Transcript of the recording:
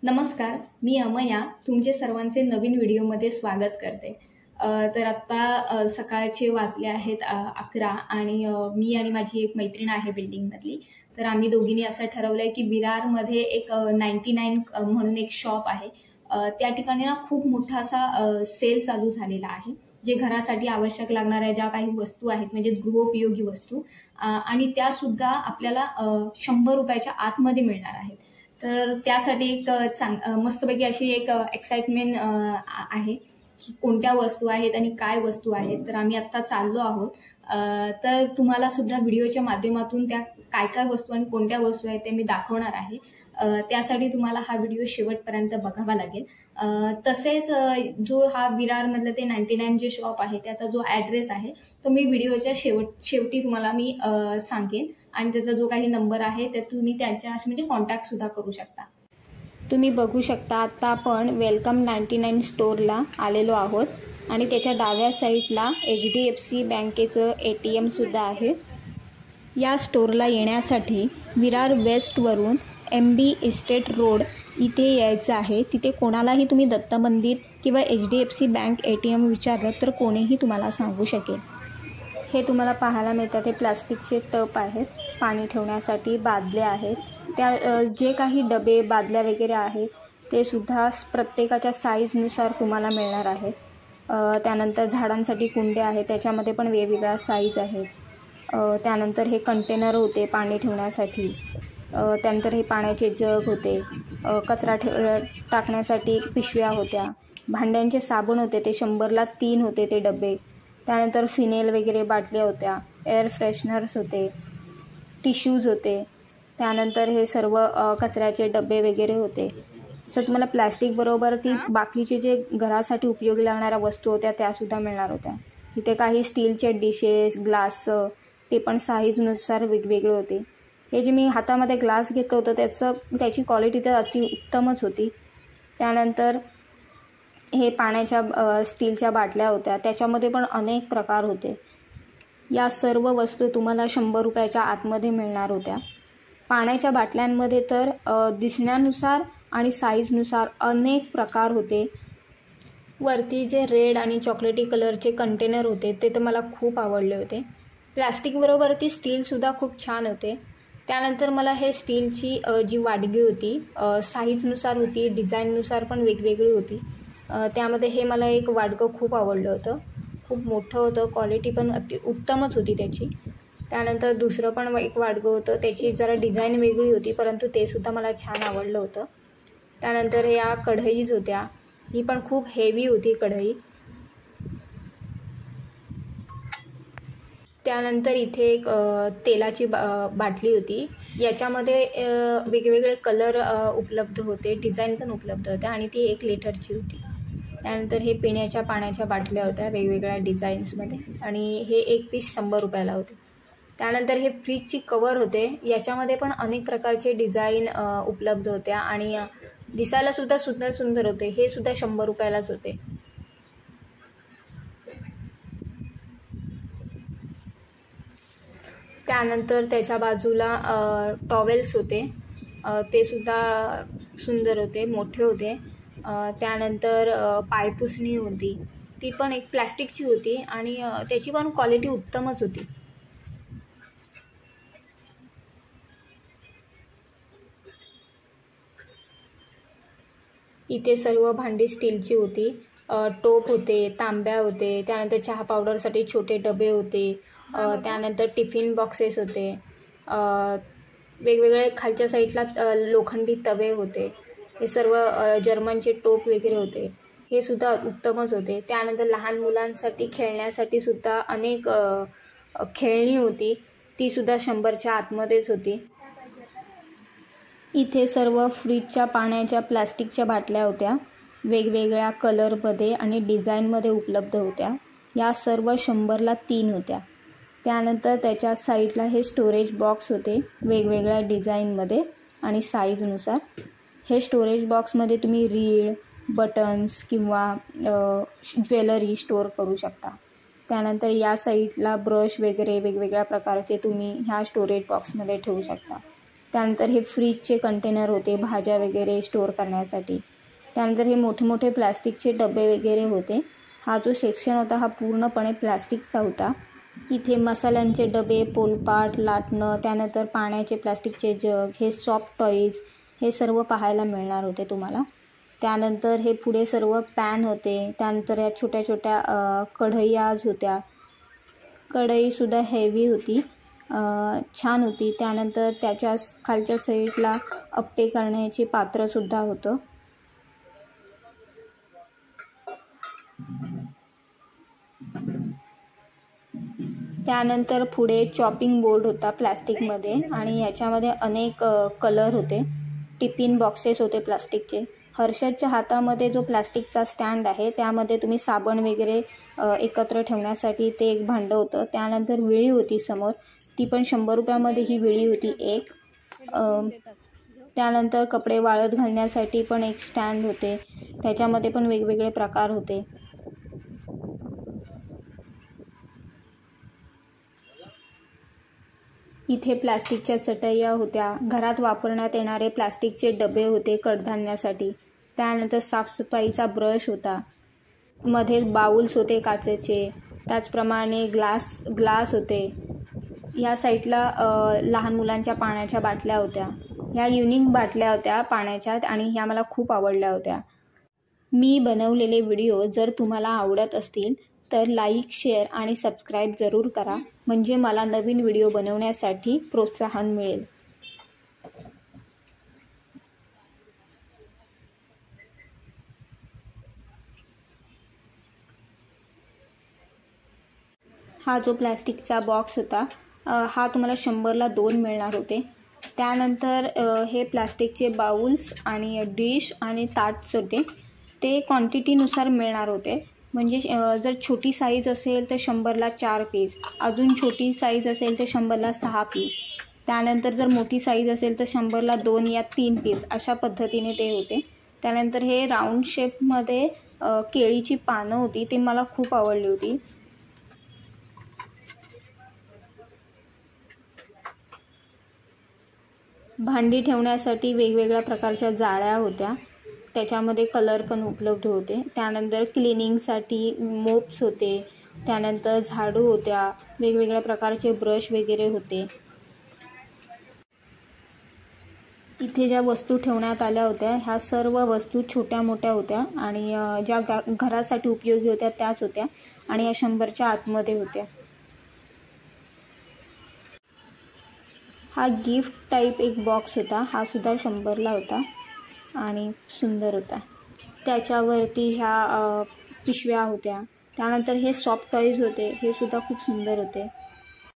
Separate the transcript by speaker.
Speaker 1: नमस्कार, मी अमया तुमचे सर्वांचे नवीन व्हिडिओमध्ये स्वागत करते। तर आता सकाळचे वाजले आहेत 11 आणि मी आणि माझी एक मैत्रीण आहे बिल्डिंगमधली। तर आम्ही दोघींनी असं ठरवलंय की विरारमध्ये एक 99 म्हणून एक शॉप आहे। त्या ठिकाणी ना खूप मोठा असा सेल चालू झालेला आहे, जे घरासाठी आवश्यक लागणाऱ्या ज्या काही वस्तू आहेत म्हणजे गृहोपयोगी वस्तू आणि त्या सुद्धा आपल्याला 100 रुपयाच्या आतमध्ये मिळणार आहेत। तर त्यासाठी एक मस्तपैकी अशी एक एक्साइटमेंट आहे की कोणत्या वस्तू आहेत आणि काय वस्तू आहेत। तर आम्ही आता चाललो आहोत। तर तुम्हाला सुद्धा व्हिडिओच्या माध्यमातून त्या काय काय वस्तू आणि कोणत्या वस्तू आहेत ते मी दाखवणार आहे। त्यासाठी तुम्हाला हा व्हिडिओ शेवटपर्यंत बघावा लागेल। तसेच जो हा विरारमधलं ते 99 जे शॉप आहे त्याचा जो ॲड्रेस आहे तो मी व्हिडिओच्या शेवटी तुम्हाला मी सांगेन आणि त्याचा जो काही नंबर आहे ते तुम्ही त्यांच्याशी म्हणजे कॉन्टॅक्ट सुद्धा करू शकता। तुम्ही बघू शकता आता आपण वेलकम 99 स्टोअरला आलेलो आहोत आणि त्याच्या डाव्या साईडला HDFC बँकेचं ATM सुद्धा आहे। या स्टोअरला येण्यासाठी विरार वेस्टवरून MB इस्टेट रोड इथे यायचं आहे। तिथे कोणालाही तुम्ही दत्त मंदिर किंवा HDFC बँक ATM विचारलं तर कोणीही तुम्हाला सांगू शकेल। हे तुम्हाला पाहायला मिळतात ते प्लास्टिकचे टप आहेत, पाणी ठेवण्यासाठी बादल्या आहेत। त्या जे काही डबे बादल्या वगैरे आहेत ते सुद्धा प्रत्येकाच्या साईजनुसार तुम्हाला मिळणार आहे। त्यानंतर झाडांसाठी कुंड्या आहेत, त्याच्यामध्ये पण वेगवेगळ्या साईज आहेत। त्यानंतर हे कंटेनर होते पाणी ठेवण्यासाठी। त्यानंतर हे पाण्याचे जग होते, कचरा टाकण्यासाठी पिशव्या होत्या, भांड्यांचे साबण होते ते 100ला 3 होते ते डबे। त्यानंतर फिनेल वगैरे बाटल्या होत्या, एअर फ्रेशनर्स होते, टिश्यूज होते। त्यानंतर हे सर्व कचऱ्याचे डबे वगैरे होते। असं तुम्हाला प्लॅस्टिक बरोबर ती बाकीचे जे घरासाठी उपयोगी लागणाऱ्या वस्तू होत्या त्यासुद्धा मिळणार होत्या। इथे काही स्टीलचे डिशेस, ग्लास ते पण साईजनुसार वेगवेगळे होते। हे जे मी हातामध्ये ग्लास घेतलं होतं त्याची क्वालिटी तर अति उत्तमच होती। त्यानंतर हे पाण्याच्या स्टीलच्या बाटल्या होत्या, त्याच्यामध्ये पण अनेक प्रकार होते। या सर्व वस्तू तुम्हाला 100 रुपयाच्या आतमध्ये मिळणार होत्या। पाण्याच्या बाटल्यांमध्ये तर दिसण्यानुसार आणि साईजनुसार अनेक प्रकार होते। वरती जे रेड आणि चॉकलेटी कलरचे कंटेनर होते ते तर मला खूप आवडले होते। प्लास्टिकबरोबर ती स्टीलसुद्धा खूप छान होते। त्यानंतर मला हे स्टीलची जी वाडगी होती साईजनुसार होती, डिझाईननुसार पण वेगवेगळी होती। त्यामध्ये हे मला एक वाडगं खूप आवडलं होतं, खूप मोठं होतं, क्वालिटी पण अति उत्तमच होती त्याची। त्यानंतर दुसरं पण एक वाडगं होतं, त्याची जरा डिझाईन वेगळी होती परंतु ते सुद्धा मला छान आवडलं होतं। त्यानंतर या कढईज होत्या, ही पण खूप हेवी होती कढई। त्यानंतर इथे एक तेलाची बाटली होती, याच्यामध्ये वेगवेगळे कलर उपलब्ध होते, डिझाईन पण उपलब्ध होत्या आणि ती 1 लिटरची होती। त्यानंतर हे पिण्याच्या पाण्याच्या बाटल्या होत्या वेगवेगळ्या डिझाईन्समध्ये आणि हे एक पीस 100 रुपयाला होते। त्यानंतर हे फ्रीजची कवर होते, याच्यामध्ये पण अनेक प्रकारचे डिझाईन उपलब्ध होत्या आणि दिसायला सुद्धा सुंदर होते। हे सुद्धा 100 रुपयालाच होते। त्यानंतर त्याच्या बाजूला टॉवेल्स होते, ते सुद्धा सुंदर होते, मोठे होते। त्यानंतर पायपुसणी होती, ती पण एक प्लॅस्टिकची होती आणि त्याची पण क्वालिटी उत्तमच होती। इथे सर्व भांडी स्टीलची होती, टोप होते, तांब्या होते। त्यानंतर चहा पावडरसाठी छोटे डबे होते। त्यानंतर टिफिन बॉक्सेस होते, वेगवेगळे खालच्या साईडला लोखंडी तवे होते। हे सर्व जर्मनचे टोप वगैरे होते, हे सुद्धा उत्तमच होते। त्यानंतर लहान मुलांसाठी खेळण्यासाठी सुद्धा अनेक खेळणी होती, ती सुद्धा 100च्या आतमध्येच होती। इथे सर्व फ्रीजच्या पाण्याच्या प्लास्टिकच्या बाटल्या होत्या, वेगवेगळ्या कलरमध्ये आणि डिझाईनमध्ये उपलब्ध होत्या। या सर्व 100ला 3 होत्या। त्यानंतर त्याच्या साईडला हे स्टोरेज बॉक्स होते वेगवेगळ्या डिझाईनमध्ये आणि साईजनुसार। हे स्टोरेज बॉक्समध्ये तुम्ही रीळ, बटन्स किंवा ज्वेलरी स्टोअर करू शकता। त्यानंतर या साईडला ब्रश वगैरे वेगवेगळ्या प्रकारचे तुम्ही ह्या स्टोरेज बॉक्समध्ये ठेवू शकता। त्यानंतर हे फ्रीजचे कंटेनर होते भाज्या वगैरे स्टोअर करण्यासाठी. त्यानंतर हे मोठे मोठे प्लास्टिकचे डबे वगैरे होते. हा जो सेक्शन होता हा पूर्णपणे प्लास्टिकचा होता. इथे मसाल्यांचे डबे, पोलपाट, लाटणं, त्यानंतर पाण्याचे प्लास्टिकचे जग, हे सॉफ्ट टॉईज, हे सर्व पाहायला मिळणार होते तुम्हाला. त्यानंतर हे पुढे सर्व पॅन होते. त्यानंतर या छोट्या छोट्या कढईयाज होत्या. कढईसुद्धा हेवी होती, छान होती. त्यानंतर त्याच्या खालच्या साईडला अप्पे करण्याचे पात्रसुद्धा होतं. त्यानंतर पुढे चॉपिंग बोर्ड होता प्लास्टिकमध्ये आणि याच्यामध्ये अनेक कलर होते. टिफिन बॉक्सेस होते प्लास्टिकचे. हर्षदच्या हातामध्ये जो प्लास्टिकचा स्टँड आहे त्यामध्ये तुम्ही साबण वगैरे एकत्र ठेवण्यासाठी ते एक भांडं होतं. त्यानंतर विळी होती समोर, ती पण 100 रुपयामध्ये ही विळी होती एक. त्यानंतर कपडे वाळत घालण्यासाठी पण एक स्टँड होते, त्याच्यामध्ये पण वेगवेगळे प्रकार होते. इथे प्लास्टिकच्या चटया होत्या. घरात वापरण्यात येणारे प्लास्टिकचे डबे होते कडधान्यासाठी. त्यानंतर साफसफाईचा ब्रश होता. मध्ये बाउल्स होते काचेचे. त्याचप्रमाणे ग्लास होते. ह्या साईडला लहान मुलांच्या पाण्याच्या बाटल्या होत्या. ह्या युनिक बाटल्या होत्या पाण्याच्या आणि ह्या मला खूप आवडल्या होत्या. मी बनवलेले व्हिडिओ जर तुम्हाला आवडत असतील तर लाईक, शेअर आणि सबस्क्राईब जरूर करा, म्हणजे मला नवीन व्हिडिओ बनवण्यासाठी प्रोत्साहन मिळेल. हा जो प्लॅस्टिकचा बॉक्स होता हा तुम्हाला 100ला 2 मिळणार होते. त्यानंतर हे प्लास्टिकचे बाउल्स आणि डिश आणि ताट्स होते, ते क्वांटिटीनुसार मिळणार होते. म्हणजे जर छोटी साईज असेल तर 100ला 4 पीस, अजून छोटी साईज असेल तर 100ला 6 पीस. त्यानंतर जर मोठी साईज असेल तर 100ला 2 या 3 पीस अशा पद्धतीने ते होते. त्यानंतर हे राऊंड शेपमध्ये केळीची पानं होती, ते मला खूप आवडली होती. भांडी ठेवण्यासाठी वेगवेगळ्या प्रकारच्या जाळ्या होत्या, त्याच्यामध्ये कलर पण उपलब्ध होते. त्यानंतर क्लिनिंगसाठी मोप्स होते. त्यानंतर झाडू होत्या. वेगवेगळ्या प्रकारचे ब्रश वगैरे होते. इथे ज्या वस्तू ठेवण्यात आल्या होत्या ह्या सर्व वस्तू छोट्या मोठ्या होत्या आणि ज्या घरासाठी उपयोगी होत्या त्याच होत्या आणि ह्या 100च्या आतमध्ये होत्या. हा गिफ्ट टाईप एक बॉक्स होता, हा सुद्धा 100ला होता आणि सुंदर होता. त्याच्यावरती ह्या पिशव्या होत्या. त्यानंतर हे सॉफ्ट टॉईज होते, हे सुद्धा खूप सुंदर होते.